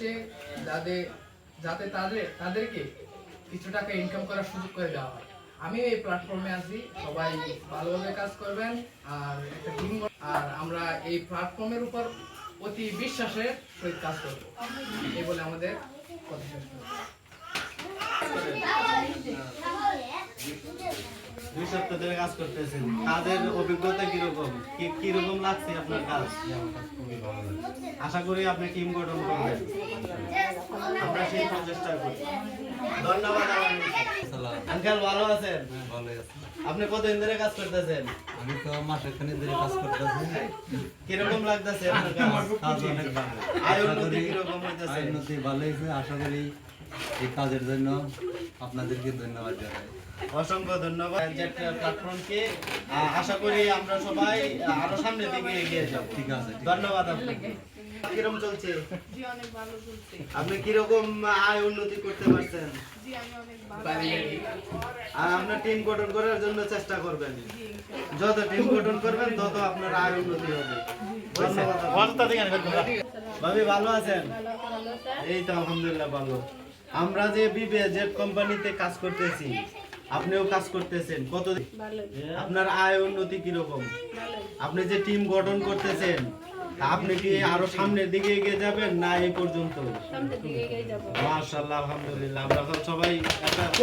হচ্ছে যাতে তাদেরকে কিছু টাকা ইনকাম করার সুযোগ করে দেওয়া হয়। আমি এই প্ল্যাটফর্মে আছি, সবাই ভালোভাবে কাজ করবেন আর একটা টিম, আর আমরা এই প্ল্যাটফর্মের উপর অতি বিশ্বাসের সহিত কাজ করব, এই বলে আমাদের কথা শেষ করব। 2 সপ্তাহ ধরে কাজ করতেছেন, কাজের অভিজ্ঞতা কিরকম, কিরকম লাগছে আপনার কাজ? আশা করি আপনি টিম গঠন করবেন, আমরা সেই প্রচেষ্টা করি। ধন্যবাদ। আঙ্কেল ভালো আছেন? আপনি কতদিন ধরে কাজ করতেছেন? আমি তো মাসখানেক ধরে কাজ করতেছি। কিরকম লাগতেছে আপনার কাজ? অনেক ভালো। আয় উন্নতি কিরকম হইতেছে? আয় উন্নতি ভালো হয়েছে। আশা করি এই কাজের জন্য আপনাদেরকে ধন্যবাদ জানাই। অসংখ্য ধন্যবাদ প্ল্যাটফর্মকে। আশা করি আমরা সবাই আরো সামনের দিকে এগিয়ে যাব। ঠিক আছে। ধন্যবাদ আপনাকে। কিরকম চলছে? জি অনেক ভালো চলছে। আপনি কিরকম আয় উন্নতি করতে পারছেন? জি আমি অনেক ভালো। আর আপনার টিম গঠন করার জন্য চেষ্টা করবেন। যত টিম গঠন করবেন তত আপনার আয় উন্নতি হবে। ধন্যবাদ। ভাবি ভালো আছেন? এই তো আলহামদুলিল্লাহ ভালো। আমরা যে বিবিজেড কোম্পানিতে কাজ করতেছি, আপনিও কাজ করতেছেন, কত আপনার আয় উন্নতি কিরকম? আপনি যে টিম গঠন করতেছেন, আপনি কি আরো সামনের দিকে এগিয়ে যাবেন না এই পর্যন্ত? সামনের দিকে এগিয়ে যাব। মাশাআল্লাহ, আলহামদুলিল্লাহ। আমরা সবাই একটা